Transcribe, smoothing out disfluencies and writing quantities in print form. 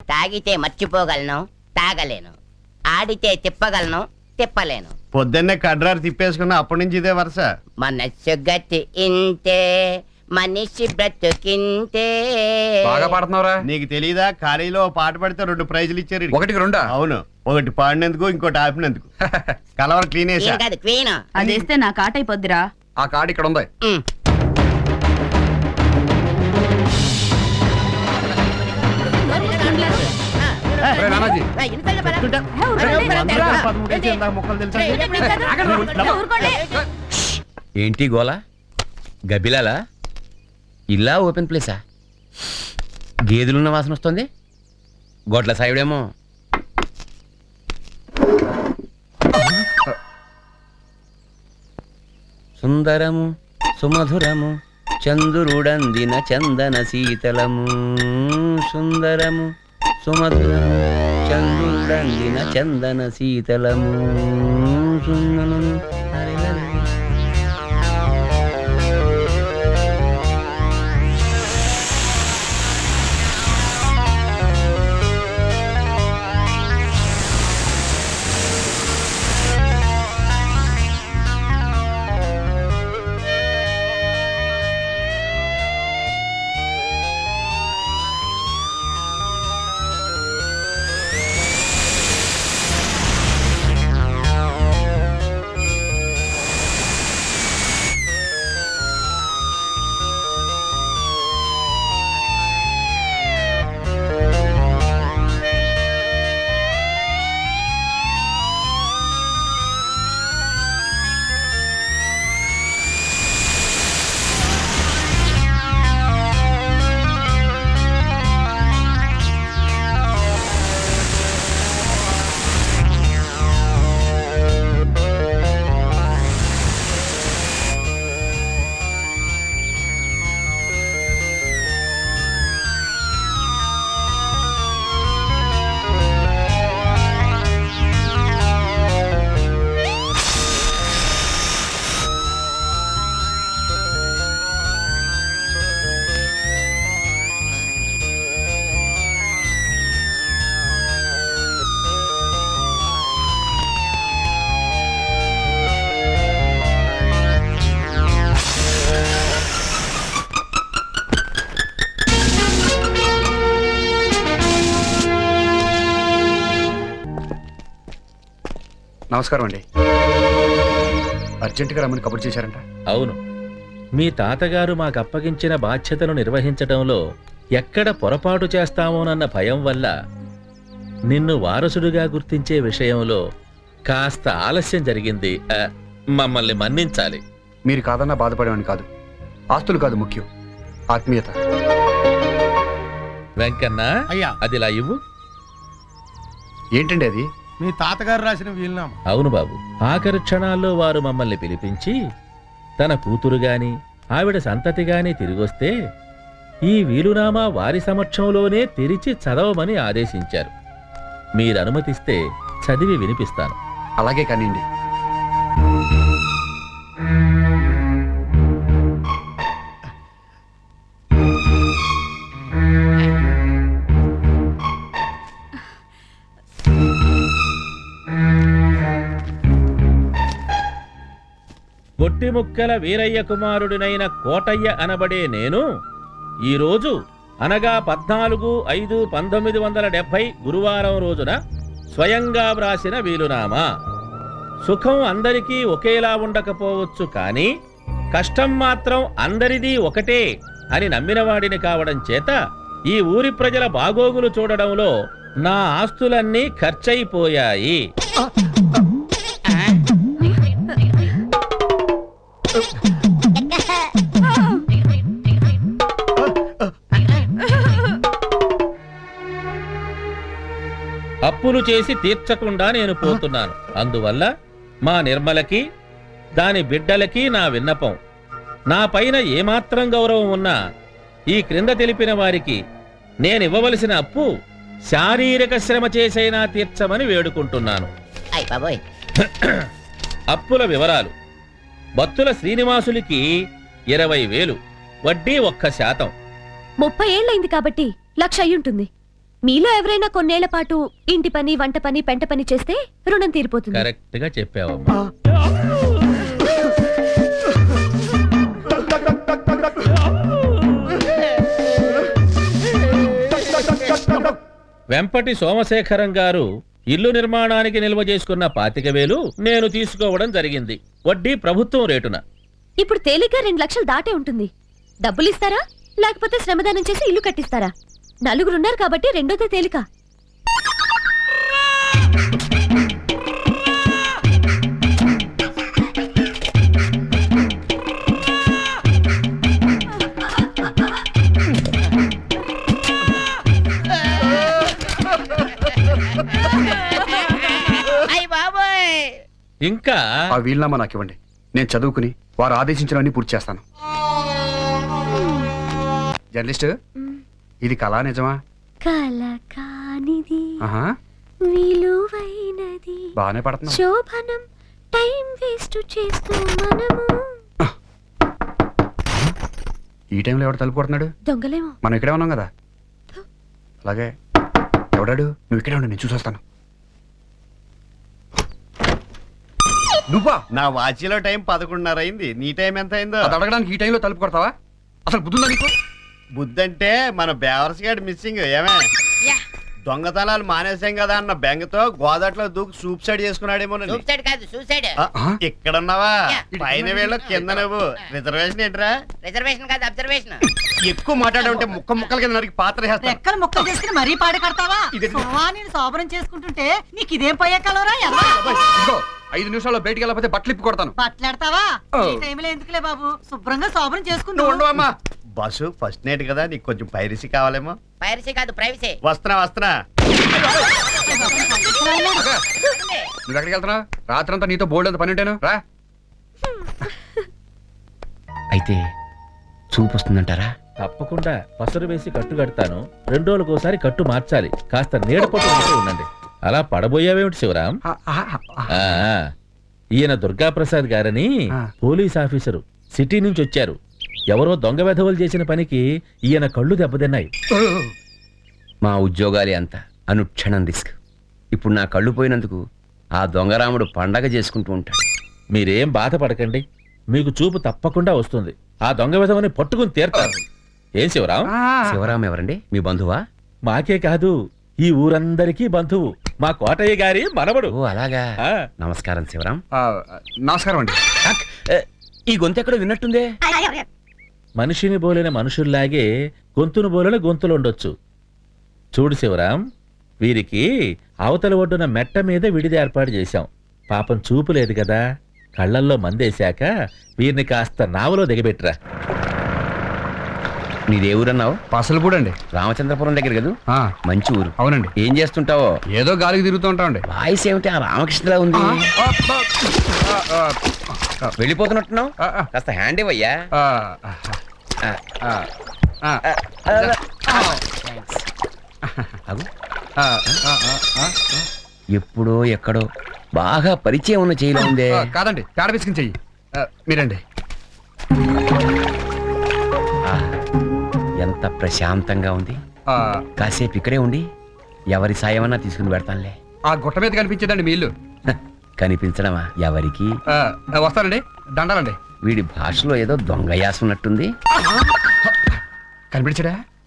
తాగితే మర్చిపోగలను, తాగలేను. ఆడితే తిప్పగలను, తిప్పలేను. పొద్దున్నే కడ్రారు తిప్పేసుకున్నా అప్పటి నుంచి ఇదే వరుస. మనస్సు గతి ఇంతే, మనిషి బ్రతుకింతే. బాగా పాడుతున్నావురా. నీకు తెలీదా, ఖాళీలో పాట పడితే 2 ప్రైజులు ఇచ్చారు. ఒకటికి రెండా? అవును, ఒకటి పాడినందుకు ఇంకోటి ఆపినందుకు. కలవర క్లీన్ ఈయన కాదు క్వీన్. అదేస్తే నా కాట అయిపోద్దిరా. ఆ కార్డు ఇక్కడ ఉంది. ఒరేయ్ నానాజీ, ఏంటి గోలా గబ్బిలాలా? ఇలా ఓపెన్ ప్లేసా? గేదెలున్న వాసన వస్తుంది. గొడ్ల సాయుడేమో. సుందరము సుమధురము చంద్రుడందిన చందన శీతలము. సుందరము సుమధురము చంద్రుడందిన చందన శీతలము. సుందరము నమస్కారం అండి. అర్జెంటుగా రమ్మని కబుర్ చేశారంట. అవును, మీ తాతగారు మాకప్పగించిన బాధ్యతను నిర్వహించటంలో ఎక్కడ పొరపాటు చేస్తామోనన్న భయం వల్ల నిన్ను వారసుడిగా గుర్తించే విషయంలో కాస్త ఆలస్యం జరిగింది. మమ్మల్ని మన్నించాలి. మీరు కాదన్నా బాధపడేవాడిని కాదు. ఆస్తులు కాదు ముఖ్యం, ఆత్మీయత. వెంకన్న, అయ్యా, అదిలా ఇవ్వు. ఏంటండి అది? మీ తాతగారు రాసిన వీలునామా. అవును బాబు, ఆఖరి క్షణాల్లో వారు మమ్మల్ని పిలిపించి తన కూతురు గాని ఆవిడ సంతతి గాని తిరిగొస్తే ఈ వీలునామా వారి సమక్షంలోనే తెరిచి చదవమని ఆదేశించారు. మీరనుమతిస్తే చదివి వినిపిస్తాను. అలాగే కానివ్వండి. గొట్టిముక్కల వీరయ్య కుమారుడినైన కోటయ్య అనబడే నేను ఈరోజు అనగా 14/5/1970 గురువారం రోజున స్వయంగా వ్రాసిన వీలునామా. సుఖం అందరికీ ఒకేలా ఉండకపోవచ్చు, కానీ కష్టం మాత్రం అందరిదీ ఒకటే అని నమ్మినవాడిని కావడం చేత ఈ ఊరి ప్రజల బాగోగులు చూడడంలో నా ఆస్తులన్నీ ఖర్చయిపోయాయి. అప్పులు చేసి తీర్చకుండా నేను పోతున్నాను. అందువల్ల మా నిర్మలకి దాని బిడ్డలకి నా విన్నపం, నా పైన ఏమాత్రం గౌరవం ఉన్నా ఈ క్రింద తెలిపిన వారికి నేనివ్వవలసిన అప్పు శారీరక శ్రమ చేసైనా తీర్చమని వేడుకుంటున్నాను. అప్పుల వివరాలు: బత్తుల శ్రీనివాసులకి 20,000, వడ్డీ 1%. 30 ఏళ్ళైంది కాబట్టి 1,00,000 అయ్యుంటుంది. మీలో ఎవరైనా కొన్నేళ్ల పాటు ఇంటి పని, వంట పని, పెంట పని చేస్తే రుణం తీరిపోతుంది. కరెక్ట్ గా చెప్పావమ్మా. వెంపటి సోమశేఖరం గారు ఇల్లు నిర్మాణానికి నిల్వ చేసుకున్న 25,000 నేను తీసుకోవడం జరిగింది. వడ్డీ ప్రభుత్వం రేటున. ఇప్పుడు తేలిగ్గా 2 లక్షలు దాటే ఉంటుంది. డబ్బులు ఇస్తారా లేకపోతే శ్రమదానం చేసి ఇల్లు కట్టిస్తారా? నలుగురున్నారు కాబట్టి రెండోదే తేలిక. అయ్య బాబోయ్. ఇంకా ఆ వీలునామా నాకు ఇవ్వండి. నేను చదువుకుని వారు ఆదేశించినవన్నీ పూర్తి చేస్తాను. జర్నలిస్ట్, ఇది కళా నిజమా? కల కానిది ఆహా, విలువైనది బాగానే పడుతున్నా. శోభనం టైం వేస్ట్ చేస్తూ మనము. ఈ టైంలో ఎవడు తలుపు కొడుతున్నాడు? దొంగలేమో. మనం ఇక్కడే ఉన్నాం కదా. అలాగే ఎవడాడు? నువ్వు ఇక్కడే ఉండు, నేను చూసొస్తాను. నువ్వా? నా వాచీలో టైం 11:30 అయింది. నీ టైం ఎంత అయిందో? అది అడగడానికి ఈ టైంలో తలుపు కొడతావా? అసలు బుద్ధుందా నీకు? బుద్ధంటే మన బేవర్స్ గాడి మిస్సింగ్. ఏమే యా. దొంగతనాలు మానేసాం కదా అన్న బెంగతో గోదాట్లో దూకి సూసైడ్ చేసుకున్నాడేమో. సూసైడ్ కాదు సూసైడ్. ఇక్కడున్నావా? యా. పైన వీళ్ళు కింద నువ్వు. రిజర్వేషన్ ఏంట్రా? రిజర్వేషన్ కాదు అబ్జర్వేషన్. ఎక్కువ మాట్లాడే ఉంటే ముక్కల కింద నరికి పాత్ర చేస్తా. రెక్కలు ముక్కలు చేసుకుని మరీ పాడు కడతావా? నేను శోభనం చేసుకుంటుంటే నీకు ఇదేం పోయే కలవరా? ఇదిగో 5 నిమిషాల్లో బయటికి వెళ్ళకపోతే బట్టలు ఇప్పి కొడతాను. బట్టలాడతావా? ఈ టైంలో ఎందుకులే బాబు, శుభ్రంగా శోభనం నువ్వు చేసుకుంటూ ఉండు అమ్మా. బస్సు ఫస్ట్ నైట్ కదా, నీకు కొంచెం పైరసీ కావాలేమో. పైరసీ కాదు ప్రైవసీ. వస్తున్నా. నువ్వు ఎక్కడికి వెళ్తున్నావు? రాత్రంతా నీతో బోల్డ్ అంత పని ఉంటాను. రా. అయితే చూపు వస్తుందంటారా? తప్పకుండా పసరు వేసి కట్టు కడతాను. 2 రోజులకోసారి కట్టు మార్చాలి. కాస్త నీడ పట్టు ఉంటూ ఉండండి. అలా పడబోయావేమిటి శివరాం? ఆ, ఈయన దుర్గాప్రసాద్ గారని పోలీస్ ఆఫీసరు, సిటీ నుంచి వచ్చారు. ఎవరో దొంగ వెధవలు చేసిన పనికి ఈయన కళ్ళు దెబ్బతిన్నాయి. మా ఉద్యోగాలే అంత అనుక్షణం రిస్క్. ఇప్పుడు నా కళ్ళు పోయినందుకు ఆ దొంగరాముడు పండగ చేసుకుంటూ ఉంటాడు. మీరేం బాధపడకండి, మీకు చూపు తప్పకుండా వస్తుంది. ఆ దొంగ వెధవని పట్టుకుని తీర్తారు. ఏం శివరాం? శివరాం ఎవరండి? మీ బంధువా? మాకే కాదు, ఈ ఊరందరికీ బంధువు. మా కోటయ్య గారి మనవడు. ఓ అలాగా. ఆ. నమస్కారం శివరాం. నమస్కారం అండి. ఈ గొంతు ఎక్కడో విన్నట్టుందే. మనిషిని బోలిన మనుషుల్లాగే గొంతును బోలిన గొంతులుండొచ్చు. చూడు శివరాం, వీరికి అవతల ఒడ్డున మెట్ట మీద విడిది ఏర్పాటు చేశాం. పాపం చూపు లేదు కదా, కళ్ళల్లో మందేశాక వీరిని కాస్త నావలో దిగబెట్టరా. నీదే ఊరన్నావు? పసలు అండి. రామచంద్రపురం దగ్గర కదా? మంచి ఊరు. అవునండి. ఏం చేస్తుంటావో? ఏదో గాలికి తిరుగుతూ ఉంటామండి. వాయిస్ ఏమిటి ఆ రామకృష్ణలా ఉంది? వెళ్ళిపోతున్నట్టున్నావు. కాస్త హ్యాండ్ ఇవ్వయ్యా. అగు. ఎప్పుడో ఎక్కడో బాగా పరిచయం ఉన్న చేయలో ఉందే. కాదండి, పేడ బిస్కిన్ చెయ్యి. మీరండి. ఎంత ప్రశాంతంగా ఉంది. కాసేపు ఇక్కడే ఉండి ఎవరి సాయమన్నా తీసుకుని పెడతానులే. ఆ గుట్ట మీద కనిపించేదండి మీ ఇల్లు. కనిపించడమా? ఎవరికి? వస్తానండి. దండాలండి. వీడి భాషలో ఏదో దొంగ యాస ఉన్నట్టుంది. కనిపించడా?